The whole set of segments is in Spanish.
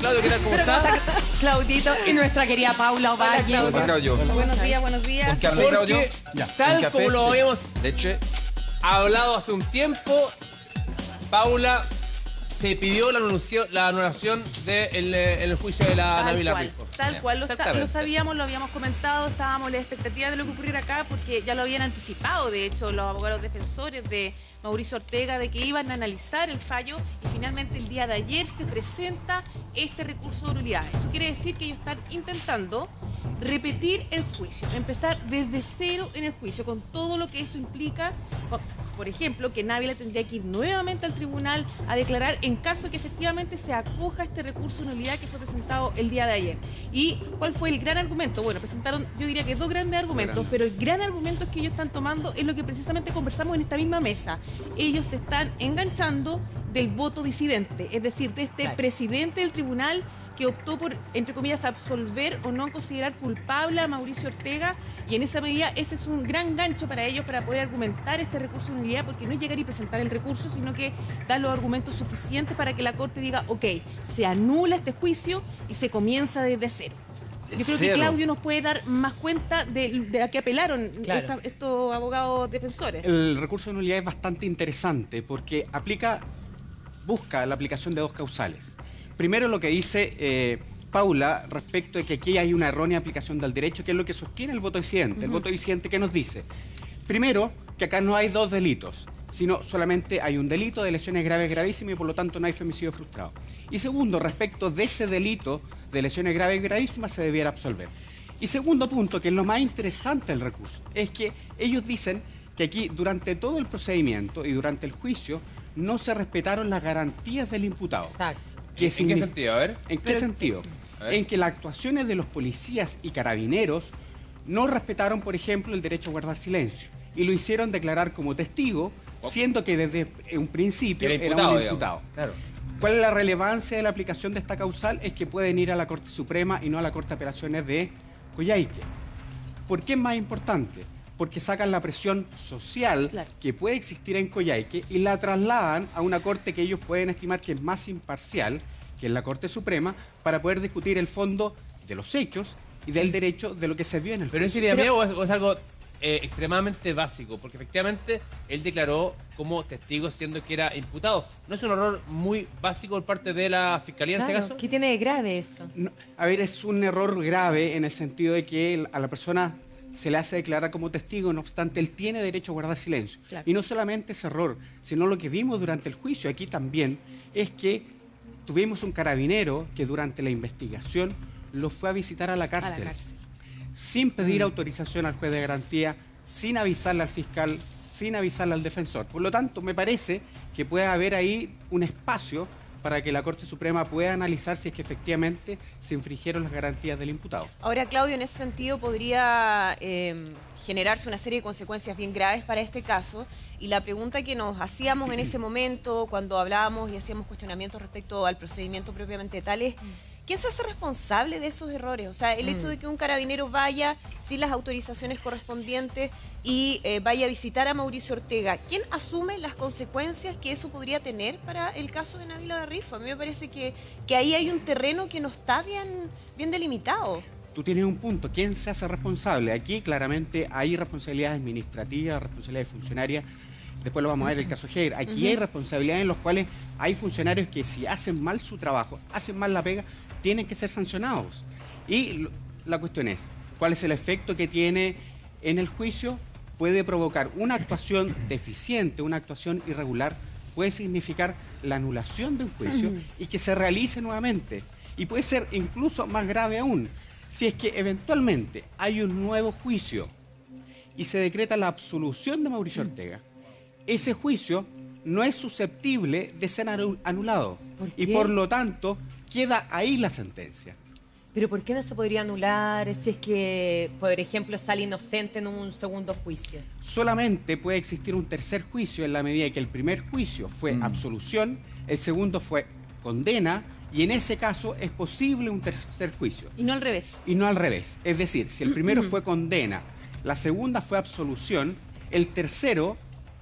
Claudio, ¿qué tal? ¿Cómo está? Claudito y nuestra querida Paula Ovalle. Hola, Claudio. Buenos días, buenos días. ¿Con qué hablé, Claudio? Ya. Tal como lo habíamos Leche. hablado hace un tiempo, Paula se pidió la anulación del juicio de la Nabila Rifo. Tal cual, lo Exactamente. sabíamos, lo habíamos comentado, estábamos en la expectativa de lo que ocurriera acá porque ya lo habían anticipado, de hecho, los abogados defensores de Mauricio Ortega, de que iban a analizar el fallo y finalmente el día de ayer se presenta este recurso de nulidad. Eso quiere decir que ellos están intentando repetir el juicio, empezar desde cero en el juicio, con todo lo que eso implica. Por ejemplo, que Nabila tendría que ir nuevamente al tribunal a declarar en caso que efectivamente se acoja este recurso de nulidad que fue presentado el día de ayer. ¿Y cuál fue el gran argumento? Bueno, presentaron, yo diría que dos grandes argumentos, pero el gran argumento que ellos están tomando es lo que precisamente conversamos en esta misma mesa. Ellos se están enganchando del voto disidente, es decir, de este presidente del tribunal que optó por, entre comillas, absolver o no considerar culpable a Mauricio Ortega, y en esa medida ese es un gran gancho para ellos para poder argumentar este recurso de nulidad, porque no es llegar y presentar el recurso, sino que dar los argumentos suficientes para que la Corte diga, ok, se anula este juicio y se comienza desde cero. Yo creo que Claudio nos puede dar más cuenta de a qué apelaron estos abogados defensores. El recurso de nulidad es bastante interesante porque busca la aplicación de dos causales. Primero, lo que dice Paula respecto de que aquí hay una errónea aplicación del derecho, que es lo que sostiene el voto disidente. El voto disidente, ¿qué nos dice? Primero, que acá no hay dos delitos, sino solamente hay un delito de lesiones graves gravísimas y por lo tanto no hay femicidio frustrado. Y segundo, respecto de ese delito de lesiones graves gravísimas se debiera absolver. Y segundo punto, que es lo más interesante del recurso, es que ellos dicen que aquí durante todo el procedimiento y durante el juicio no se respetaron las garantías del imputado. Exacto. ¿En qué sentido? A ver. ¿En qué sentido? En que las actuaciones de los policías y carabineros no respetaron, por ejemplo, el derecho a guardar silencio y lo hicieron declarar como testigo, siendo que desde un principio era un imputado. Claro. ¿Cuál es la relevancia de la aplicación de esta causal? Es que pueden ir a la Corte Suprema y no a la Corte de Apelaciones de Coyhaique. ¿Por qué es más importante? Porque sacan la presión social que puede existir en Coyhaique y la trasladan a una corte que ellos pueden estimar que es más imparcial, que es la Corte Suprema, para poder discutir el fondo de los hechos y del derecho de lo que se vio en el juicio. ¿Pero es idea mía o es algo extremadamente básico? Porque efectivamente él declaró como testigo siendo que era imputado. ¿No es un error muy básico por parte de la Fiscalía en este caso? ¿Qué tiene de grave eso? No, a ver, es un error grave en el sentido de que a la persona se le hace declarar como testigo, no obstante, él tiene derecho a guardar silencio. Y no solamente ese error, sino lo que vimos durante el juicio aquí también, es que tuvimos un carabinero que durante la investigación lo fue a visitar a la cárcel. Sin pedir autorización al juez de garantía, sin avisarle al fiscal, sin avisarle al defensor. Por lo tanto, me parece que puede haber ahí un espacio para que la Corte Suprema pueda analizar si es que efectivamente se infringieron las garantías del imputado. Ahora, Claudio, en ese sentido podría generarse una serie de consecuencias bien graves para este caso, y la pregunta que nos hacíamos en ese momento, cuando hablábamos y hacíamos cuestionamientos respecto al procedimiento propiamente tal, es ¿quién se hace responsable de esos errores? O sea, el hecho de que un carabinero vaya sin las autorizaciones correspondientes y vaya a visitar a Mauricio Ortega, ¿quién asume las consecuencias que eso podría tener para el caso de Nabila Rifo? A mí me parece que ahí hay un terreno que no está bien delimitado. Tú tienes un punto, ¿quién se hace responsable? Aquí claramente hay responsabilidades administrativas, responsabilidades funcionarias. Después lo vamos a ver el caso Heger. Aquí hay responsabilidades en las cuales hay funcionarios que si hacen mal su trabajo, hacen mal la pega, tienen que ser sancionados. Y la cuestión es, ¿cuál es el efecto que tiene en el juicio? Puede provocar una actuación deficiente, una actuación irregular, puede significar la anulación de un juicio y que se realice nuevamente. Y puede ser incluso más grave aún, si es que eventualmente hay un nuevo juicio y se decreta la absolución de Mauricio Ortega. Ese juicio no es susceptible de ser anulado y por lo tanto queda ahí la sentencia. ¿Pero por qué no se podría anular si es que, por ejemplo, sale inocente en un segundo juicio? Solamente puede existir un tercer juicio en la medida que el primer juicio fue absolución, el segundo fue condena y en ese caso es posible un tercer juicio. Y no al revés. Y no al revés. Es decir, si el primero fue condena, la segunda fue absolución, el tercero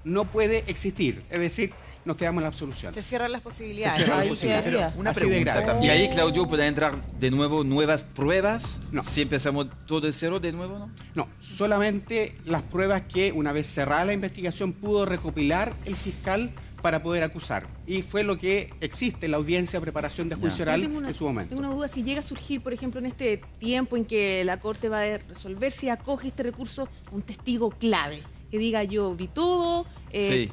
no puede existir. Es decir, nos quedamos en la absolución. Se cierran las posibilidades. Se cierran las Ahí posibilidades. quedaría. Una Así de pregunta grave. también. Y ahí, Claudio, ¿puede entrar de nuevo nuevas pruebas? No. Si empezamos todo de cero de nuevo, ¿no? No, solamente las pruebas que una vez cerrada la investigación pudo recopilar el fiscal para poder acusar. Y fue lo que existe en la audiencia de preparación de juicio Yo oral tengo en su momento. Tengo una duda, si llega a surgir, por ejemplo, en este tiempo en que la Corte va a resolver si acoge este recurso un testigo clave, que diga yo vi todo, Sí.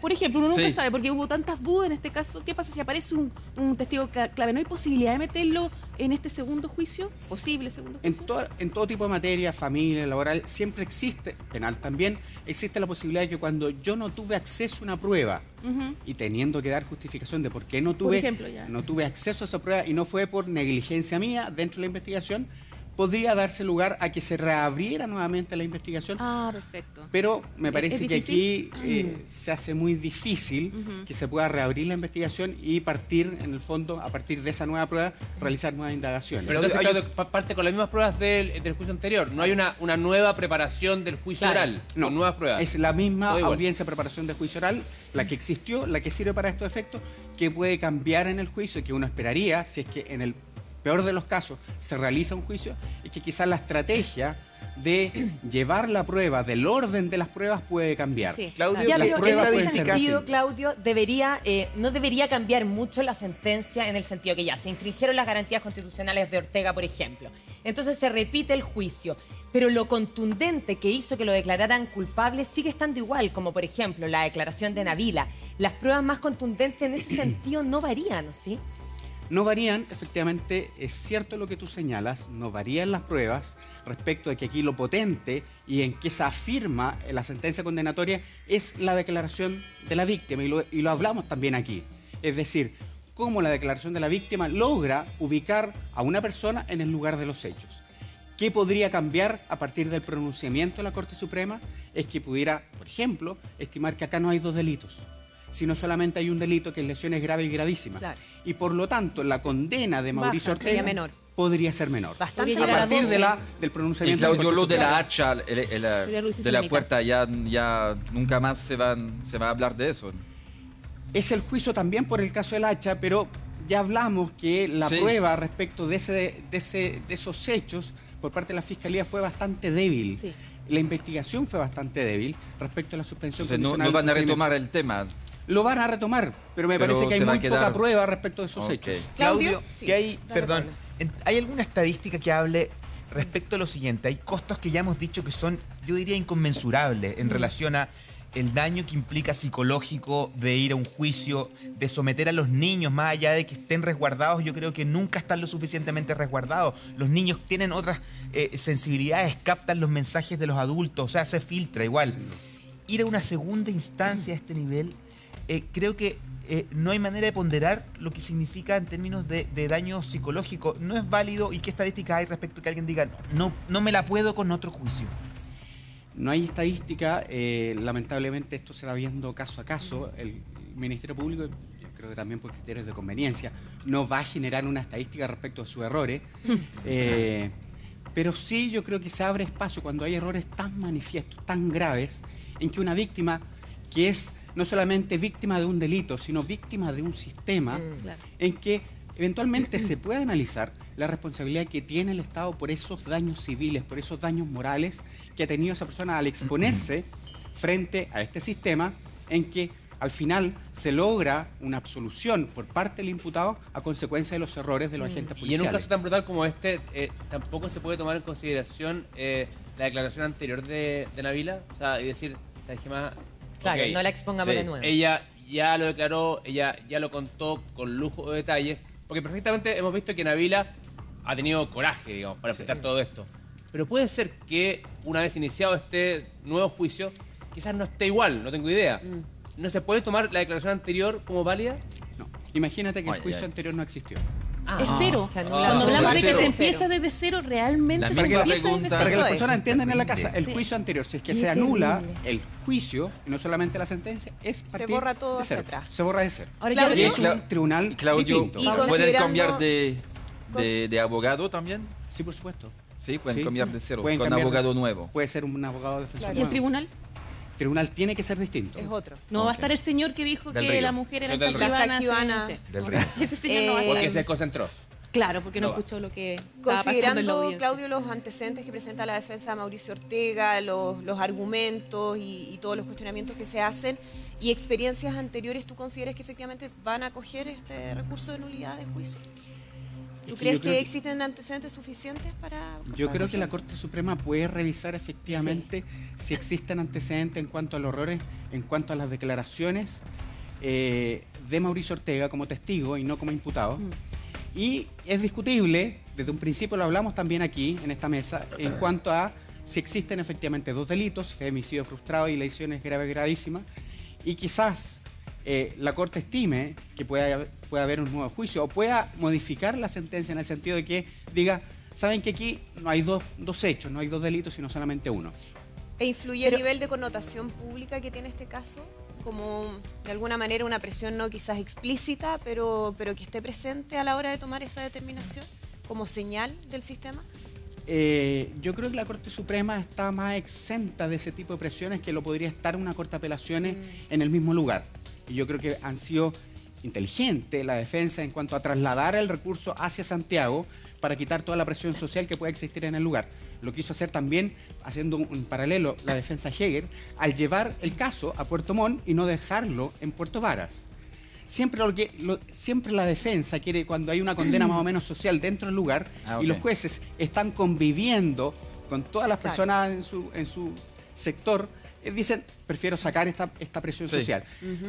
por ejemplo, uno nunca Sí. sabe, porque hubo tantas dudas en este caso, ¿qué pasa si aparece un testigo clave? ¿No hay posibilidad de meterlo en este segundo juicio? ¿Posible segundo juicio? En todo tipo de materia, familia, laboral, siempre existe, penal también, existe la posibilidad de que cuando yo no tuve acceso a una prueba Ujú. y teniendo que dar justificación de por qué no Por tuve, ejemplo, ya. no tuve acceso a esa prueba y no fue por negligencia mía dentro de la investigación, podría darse lugar a que se reabriera nuevamente la investigación. Ah, perfecto. Pero me parece ¿Es que aquí difícil? se hace muy difícil que se pueda reabrir la investigación y partir, en el fondo, a partir de esa nueva prueba, realizar nuevas indagaciones. Pero entonces, Claudio, parte con las mismas pruebas del juicio anterior. No hay una nueva preparación del juicio Claro. oral, con nuevas pruebas. Es la misma Todo igual. audiencia de preparación de juicio oral, la que existió, la que sirve para estos efectos, que puede cambiar en el juicio, que uno esperaría, si es que en el peor de los casos se realiza un juicio, y que quizás la estrategia de llevar la prueba, del orden de las pruebas, puede cambiar. Sí. Claudio, Ya, las pero en pruebas ese pueden ser sentido, fáciles. Claudio, no debería cambiar mucho la sentencia en el sentido que ya se infringieron las garantías constitucionales de Ortega, por ejemplo. Entonces se repite el juicio, pero lo contundente que hizo que lo declararan culpable sigue estando igual, como por ejemplo la declaración de Navila. Las pruebas más contundentes en ese sentido no varían, ¿no? ¿Sí? No varían, efectivamente, es cierto lo que tú señalas, no varían las pruebas respecto de que aquí lo potente y en que se afirma en la sentencia condenatoria es la declaración de la víctima, y lo hablamos también aquí. Es decir, cómo la declaración de la víctima logra ubicar a una persona en el lugar de los hechos. ¿Qué podría cambiar a partir del pronunciamiento de la Corte Suprema? Es que pudiera, por ejemplo, estimar que acá no hay dos delitos, sino solamente hay un delito que es lesiones graves y gravísimas. Claro. Y por lo tanto, la condena de Mauricio Baja, sería Ortega menor. podría ser menor. Bastante Podría A llegar a partir 12. del Y pronunciamiento de la Claudio, Corte lo de Suprema. la hacha, Julia Luis, de la se puerta, ya nunca más se va a hablar de eso. Es el juicio también por el caso del hacha, pero ya hablamos que la Sí. prueba respecto de esos hechos por parte de la Fiscalía fue bastante débil. Sí. La investigación fue bastante débil respecto a la suspensión Entonces, no condicional van a del procedimiento. retomar el tema. Lo van a retomar, pero me Pero parece que hay se va a muy poca quedar- prueba respecto de esos Ok. hechos. Claudio, Sí, que hay, dale, perdón, Pablo. ¿hay alguna estadística que hable respecto a lo siguiente? Hay costos que ya hemos dicho que son, yo diría, inconmensurables en relación a el daño que implica psicológico de ir a un juicio, de someter a los niños, más allá de que estén resguardados, yo creo que nunca están lo suficientemente resguardados. Los niños tienen otras sensibilidades, captan los mensajes de los adultos, o sea, se filtra igual. Ir a una segunda instancia a este nivel, creo que no hay manera de ponderar lo que significa en términos de daño psicológico. No es válido. ¿Y qué estadísticas hay respecto a que alguien diga, no me la puedo con otro juicio? No hay estadística, lamentablemente esto se va viendo caso a caso. El Ministerio Público, yo creo que también por criterios de conveniencia, no va a generar una estadística respecto a sus errores, pero sí yo creo que se abre espacio cuando hay errores tan manifiestos, tan graves, en que una víctima que es no solamente víctima de un delito, sino víctima de un sistema, Claro. en que eventualmente se puede analizar la responsabilidad que tiene el Estado por esos daños civiles, por esos daños morales que ha tenido esa persona al exponerse frente a este sistema, en que al final se logra una absolución por parte del imputado a consecuencia de los errores de los agentes Y en policiales. un caso tan brutal como este, tampoco se puede tomar en consideración la declaración anterior de Navila. O sea, y decir, ¿sabes qué más? Claro, Ok, no la expongamos Sí. de nuevo. ella ya lo declaró, ella ya lo contó con lujo de detalles, porque perfectamente hemos visto que Navila ha tenido coraje, digamos, para enfrentar todo esto. Pero puede ser que una vez iniciado este nuevo juicio, quizás no esté igual, no tengo idea. ¿No se puede tomar la declaración anterior como válida? No. Imagínate que el Ay, juicio ay. anterior no existió. Es cero. Se anula Cuando todo. hablamos de que Cero. se empieza desde cero, realmente La se misma empieza pregunta. desde Para que cero. las es. personas entiendan en la casa, el Sí. juicio anterior, si es que Qué se anula terrible. el juicio, y no solamente la sentencia, es Se partir borra todo de hacia cero. atrás. Se borra de cero. Ahora, Claudio, Y es Cla- un tribunal Claudio, distinto. Y ¿pueden considerando- cambiar de abogado también? Sí, por supuesto. Sí, pueden Sí. cambiar de cero, Pueden con cambiar de abogado cero. nuevo. Puede ser un abogado defensor. ¿y el nuevo. tribunal? tribunal tiene que ser distinto. Es otro. No va a estar el señor que dijo Del que Río. la mujer era Soy del Río. Las caquivanas. caquivanas. Del Río. Ese señor no va a estar. Porque se desconcentró. Claro, porque no No va. escuchó lo que estaba pasando en la Considerando, audiencia. Claudio, los antecedentes que presenta la defensa de Mauricio Ortega, los argumentos y todos los cuestionamientos que se hacen y experiencias anteriores, ¿tú consideras que efectivamente van a acoger este recurso de nulidad de juicio? ¿Tú Es que crees yo creo que que- existen antecedentes suficientes para...? Yo para creo que la acoger? Corte Suprema puede revisar efectivamente si existen antecedentes en cuanto a los errores, en cuanto a las declaraciones de Mauricio Ortega como testigo y no como imputado. Y es discutible, desde un principio lo hablamos también aquí en esta mesa, en cuanto a si existen efectivamente dos delitos, femicidio frustrado y lesiones graves gravísimas, y quizás la Corte estime que pueda haber un nuevo juicio o pueda modificar la sentencia en el sentido de que diga, saben que aquí no hay dos hechos, no hay dos delitos, sino solamente uno. ¿E influye el nivel de connotación pública que tiene este caso? Como de alguna manera una presión no quizás explícita, pero que esté presente a la hora de tomar esa determinación como señal del sistema. Yo creo que la Corte Suprema está más exenta de ese tipo de presiones que lo podría estar una Corte de Apelaciones en el mismo lugar. Y yo creo que han sido inteligentes la defensa en cuanto a trasladar el recurso hacia Santiago para quitar toda la presión social que pueda existir en el lugar. Lo quiso hacer también, haciendo un paralelo, la defensa Heger, al llevar el caso a Puerto Montt y no dejarlo en Puerto Varas. Siempre, siempre la defensa quiere, cuando hay una condena más o menos social dentro del lugar Ah, y los ok. jueces están conviviendo con todas las Claro. personas en su sector, dicen, prefiero sacar esta presión Sí. social.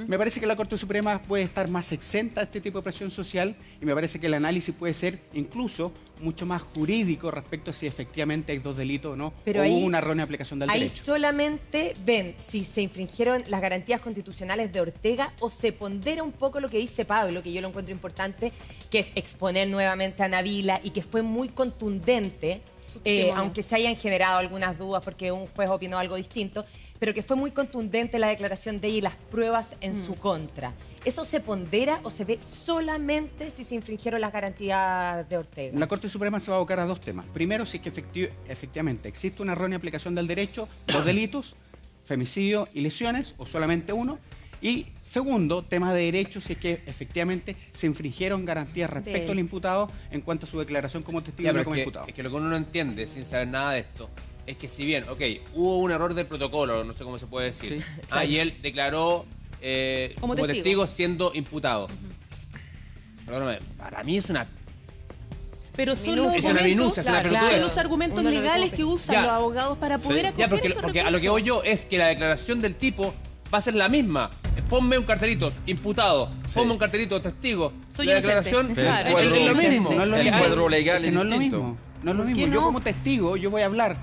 Me parece que la Corte Suprema puede estar más exenta a este tipo de presión social y me parece que el análisis puede ser incluso mucho más jurídico respecto a si efectivamente hay dos delitos o no, Pero o ahí- hubo una errónea aplicación del Ahí derecho. solamente ven si se infringieron las garantías constitucionales de Ortega o se pondera un poco lo que dice Pablo, que yo lo encuentro importante, que es exponer nuevamente a Nabila y que fue muy contundente, Su testimonio. aunque se hayan generado algunas dudas porque un juez opinó algo distinto, pero que fue muy contundente la declaración de ella y las pruebas en su contra. ¿Eso se pondera o se ve solamente si se infringieron las garantías de Ortega? La Corte Suprema se va a abocar a dos temas. Primero, si es que efectivamente existe una errónea aplicación del derecho, dos delitos, femicidio y lesiones, o solamente uno. Y segundo, tema de derecho, si es que efectivamente se infringieron garantías respecto al imputado en cuanto a su declaración como testigo Ya, y no pero como es, imputado. que lo que uno no entiende sin saber nada de esto es que si bien, ok, hubo un error del protocolo, no sé cómo se puede decir, Sí, y él declaró Como como testigo. testigo siendo imputado. Perdóname, para mí es una... Pero son Minucia. los Es una argumentos, minucia, es una pelotudez. son los argumentos Uno lo ve legales como que usan Ya. los abogados para poder acoger Ya, porque, estos porque a lo que recursos. voy yo es que la declaración del tipo va a ser la misma. Ponme un cartelito, imputado. Sí. Ponme un cartelito, testigo. Soy la inocente. declaración Pero el es cuadro- lo mismo. No es lo El mismo. cuadro legal Es que es no es lo distinto. mismo. No es lo ¿Por mismo. qué Yo no? como testigo, yo voy a hablar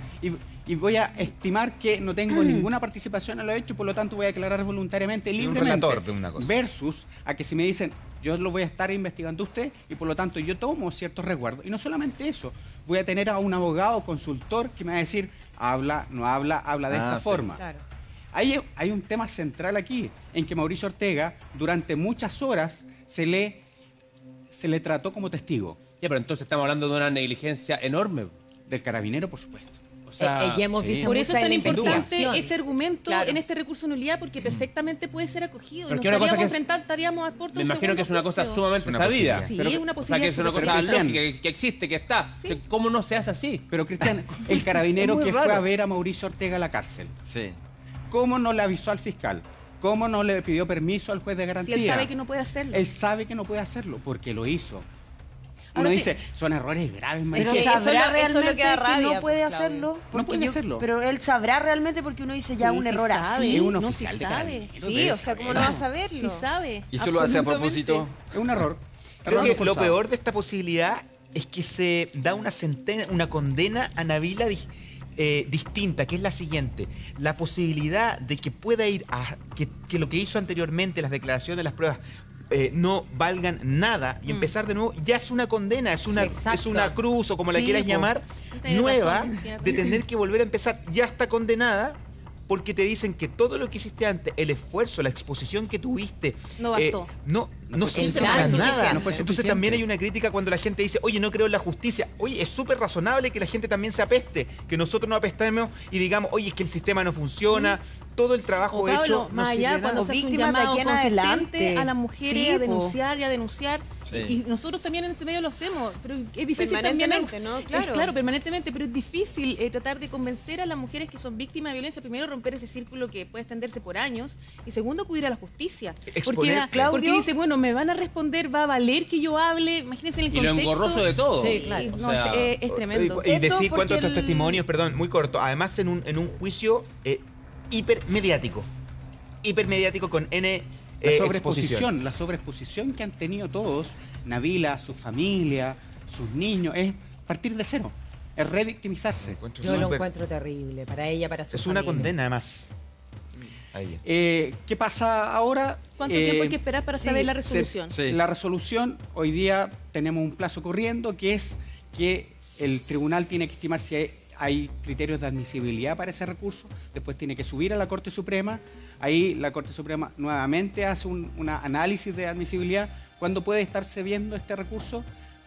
y voy a estimar que no tengo ninguna participación en lo hecho, por lo tanto voy a declarar voluntariamente, un libremente. relator de una cosa. Versus a que si me dicen, yo lo voy a estar investigando a usted y por lo tanto yo tomo ciertos resguardos. Y no solamente eso, voy a tener a un abogado consultor que me va a decir, habla, no habla, habla de Ah, esta sí. forma. Claro. Hay un tema central aquí, en que Mauricio Ortega durante muchas horas se le trató como testigo. Ya, pero entonces estamos hablando de una negligencia enorme. Del carabinero, por supuesto. O sea, ya hemos sí. visto Por eso es mucha tan importante investigación. ese argumento Claro. en este recurso de nulidad, porque perfectamente puede ser acogido. Pero Nos que una cosa estaríamos que es- enfrentando, estaríamos a puerto me de un imagino que es una segundo cosa juicio. sumamente Es una sabida. posibilidad. Sí, Pero- es una O sea, que posibilidad. es una súper cosa Cristian. lógica, que existe, que está. Sí. O sea, ¿cómo no se hace así? Pero Cristian, el carabinero Es muy que fue raro. a ver a Mauricio Ortega a la cárcel, Sí. ¿cómo no le avisó al fiscal? ¿Cómo no le pidió permiso al juez de Si garantía? él sabe que no puede hacerlo. Él sabe que no puede hacerlo, porque lo hizo. Uno Ahora dice, son errores graves, Pero María. que sabrá eso lo realmente que da rabia, no puede pues, Claudio. hacerlo. No puede hacerlo. Pero él sabrá realmente porque uno dice ya Sí, un sí error sabe. así. Es un no, oficial sí de sabe. carabineros. Sí, debe o sea, ¿cómo no saberlo. vas a verlo? Sí sabe. Y eso lo hace a Absolutamente. propósito. Es un error. Creo Error que no lo forzado. peor de esta posibilidad es que se da una condena a Nabila distinta, que es la siguiente. La posibilidad de que pueda ir a... que lo que hizo anteriormente, las declaraciones, las pruebas, no valgan nada y empezar de nuevo, ya es una condena, es una Exacto. cruz o como la Sí, quieras po. llamar, Tienes nueva, razón, tienes de razón. tener que volver a empezar. Ya está condenada porque te dicen que todo lo que hiciste antes, el esfuerzo, la exposición que tuviste, No bastó. no, No El sirve plan para es nada. suficiente. No fue Entonces suficiente. también hay una crítica cuando la gente dice, oye, no creo en la justicia. Oye, es súper razonable que la gente también se apeste, que nosotros nos apestemos y digamos, oye, es que el sistema no funciona, todo el trabajo O Pablo, hecho no más sirve allá, de cuando nada. se hace un víctimas de llamado aquí en consistente adelante. a las mujeres Sí, a po. denunciar y a denunciar, Sí. y nosotros también en este medio lo hacemos, pero es difícil también. Permanentemente, ¿no? Claro. Claro, permanentemente, pero es difícil tratar de convencer a las mujeres que son víctimas de violencia, primero romper ese círculo que puede extenderse por años, y segundo acudir a la justicia. Exponer, Porque dice, bueno, me van a responder, va a valer que yo hable, imagínense el Y lo contexto. engorroso de todo. Sí, claro. O No, sea, es tremendo. Y decir Esto cuántos de porque estos testimonios, perdón, muy corto, además en un juicio hipermediático con N exposición. La sobreexposición que han tenido todos, Nabila, su familia, sus niños, es partir de cero, es revictimizarse. Yo lo encuentro terrible, para ella, para su Es una familia. condena además. A ella. ¿Qué pasa ahora? ¿Cuánto tiempo hay que esperar para saber la resolución? Sí. La resolución, hoy día tenemos un plazo corriendo, que es que el tribunal tiene que estimar si hay criterios de admisibilidad para ese recurso, después tiene que subir a la Corte Suprema, ahí la Corte Suprema nuevamente hace un análisis de admisibilidad. ¿Cuándo puede estarse viendo este recurso?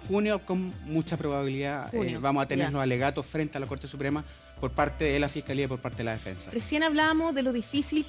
Junio, con mucha probabilidad. Junio, Vamos a tener ya. los alegatos frente a la Corte Suprema por parte de la Fiscalía y por parte de la Defensa. Recién hablábamos de lo difícil